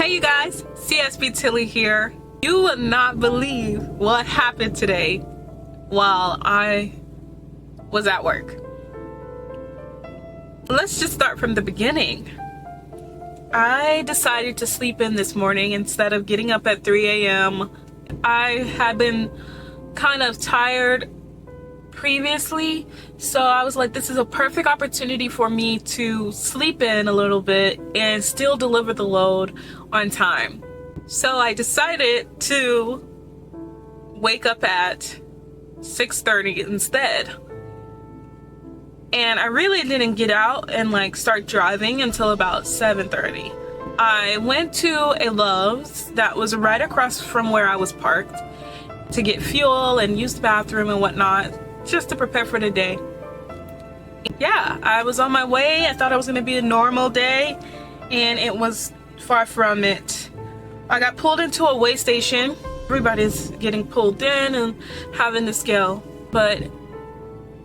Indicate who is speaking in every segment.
Speaker 1: Hey you guys, CSB Tilly here. You would not believe what happened today while I was at work. Let's just start from the beginning. I decided to sleep in this morning instead of getting up at 3 a.m. I had been kind of tired previously, so I was like, this is a perfect opportunity for me to sleep in a little bit and still deliver the load on time. So I decided to wake up at 6:30 instead. And I really didn't get out and start driving until about 7:30. I went to a Love's that was right across from where I was parked to get fuel and use the bathroom and whatnot, just to prepare for the day. Yeah, I was on my way. I thought it was gonna be a normal day, and it was far from it. I got pulled into a weigh station. Everybody's getting pulled in and having to scale, but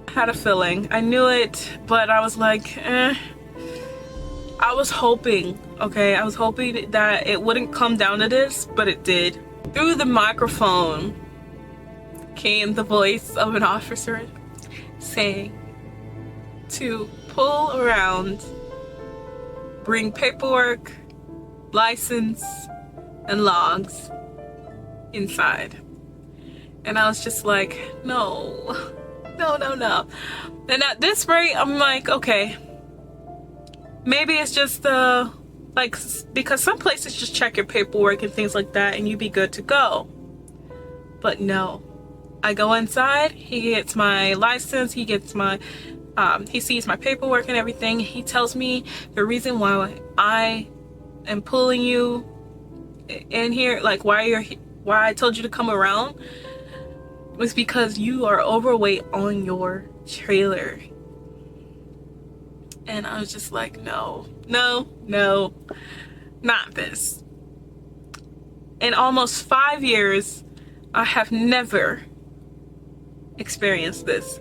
Speaker 1: I had a feeling. I knew it, but I was like, I was hoping, okay? I was hoping that it wouldn't come down to this, but it did. Through the microphone came the voice of an officer saying to pull around, bring paperwork, license, and logs inside. And I was just like, no. And at this rate, I'm like, okay, maybe it's just because some places just check your paperwork and things like that and you be good to go. But no. I go inside, he gets my license, he gets my he sees my paperwork and everything. He tells me the reason why I am pulling you in here, why I told you to come around, was because you are overweight on your trailer. And I was just like, no, not this. In almost 5 years, I have never experienced this.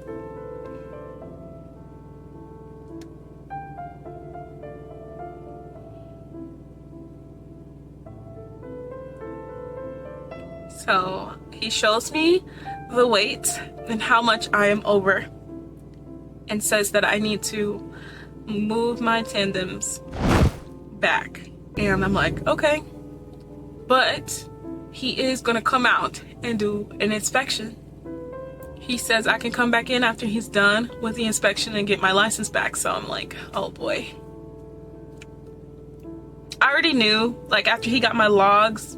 Speaker 1: So he shows me the weight and how much I am over, and says that I need to move my tandems back. And I'm like, okay, but he is gonna come out and do an inspection. He says I can come back in after he's done with the inspection and get my license back. So I'm like, oh boy. I already knew, after he got my logs,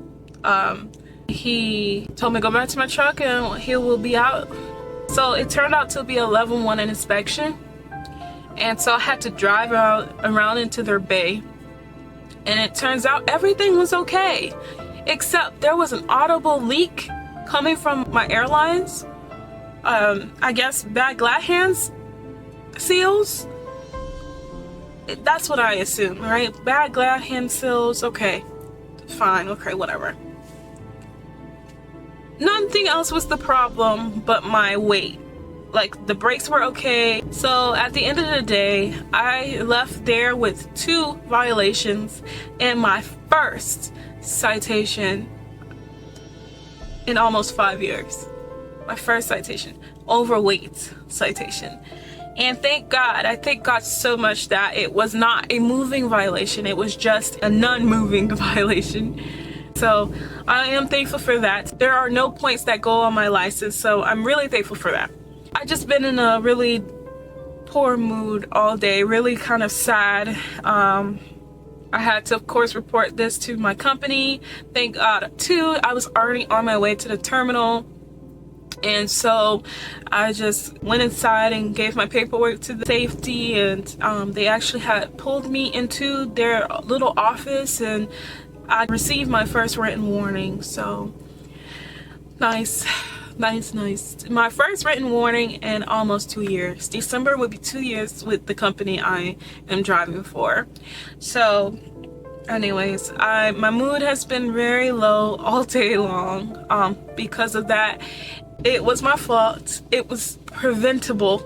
Speaker 1: he told me to go back to my truck and he will be out. So it turned out to be a level 1 inspection. And so I had to drive around into their bay. And it turns out everything was okay, except there was an audible leak coming from my airlines. I guess bad glad hands seals. That's what I assume, right? Bad glad hand seals. Okay, fine. Okay, whatever. Nothing else was the problem but my weight. The brakes were okay. So at the end of the day, I left there with 2 violations and my first citation in almost 5 years. My first citation, overweight citation. And thank God, I thank God so much that it was not a moving violation. It was just a non-moving violation. So I am thankful for that. There are no points that go on my license, so I'm really thankful for that. I've just been in a really poor mood all day, really kind of sad. I had to, of course, report this to my company. Thank God, too, I was already on my way to the terminal. And so I just went inside and gave my paperwork to the safety, and they actually had pulled me into their little office, and I received my first written warning. So nice. My first written warning in almost 2 years. December would be 2 years with the company I am driving for. So anyways, my mood has been very low all day long because of that. It was my fault. It was preventable.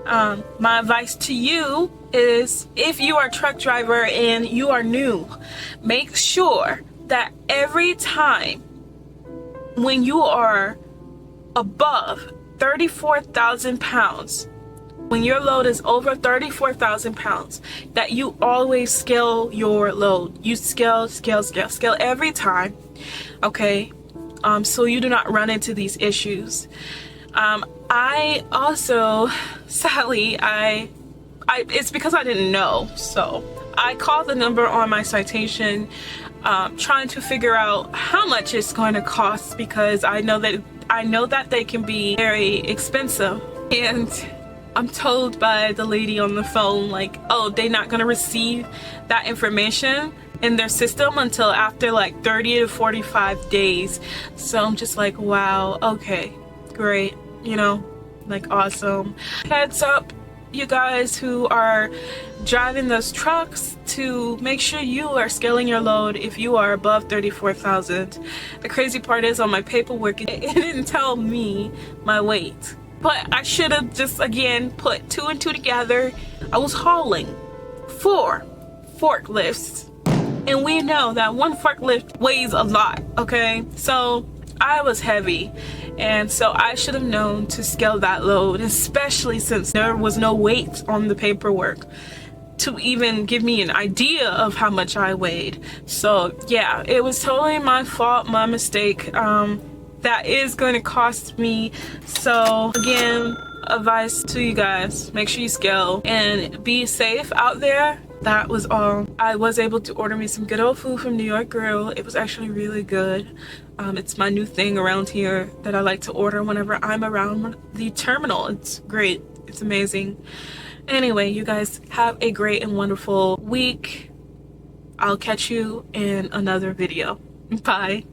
Speaker 1: My advice to you is, if you are a truck driver and you are new, make sure that every time when you are above 34,000 pounds, when your load is over 34,000 pounds, that you always scale your load. You scale every time, okay? So you do not run into these issues. I also, sadly, it's because I didn't know. So I called the number on my citation, trying to figure out how much it's going to cost, because I know that they can be very expensive. And I'm told by the lady on the phone, like, oh, they're not gonna receive that information in their system until after like 30 to 45 days. So I'm just like, wow, okay, great, you know, like awesome. Heads up, you guys who are driving those trucks, to make sure you are scaling your load if you are above 34,000. The crazy part is, on my paperwork, it didn't tell me my weight. But I should have just, again, put 2 and 2 together. I was hauling 4 forklifts. And we know that one forklift weighs a lot, okay? So I was heavy. And so I should have known to scale that load, especially since there was no weight on the paperwork to even give me an idea of how much I weighed. So yeah, it was totally my fault, my mistake. That is going to cost me. So again, advice to you guys, make sure you scale and be safe out there. That was all. I was able to order me some good old food from New York Grill. It was actually really good. It's my new thing around here that I like to order whenever I'm around the terminal. It's great. It's amazing. Anyway, you guys have a great and wonderful week. I'll catch you in another video. Bye.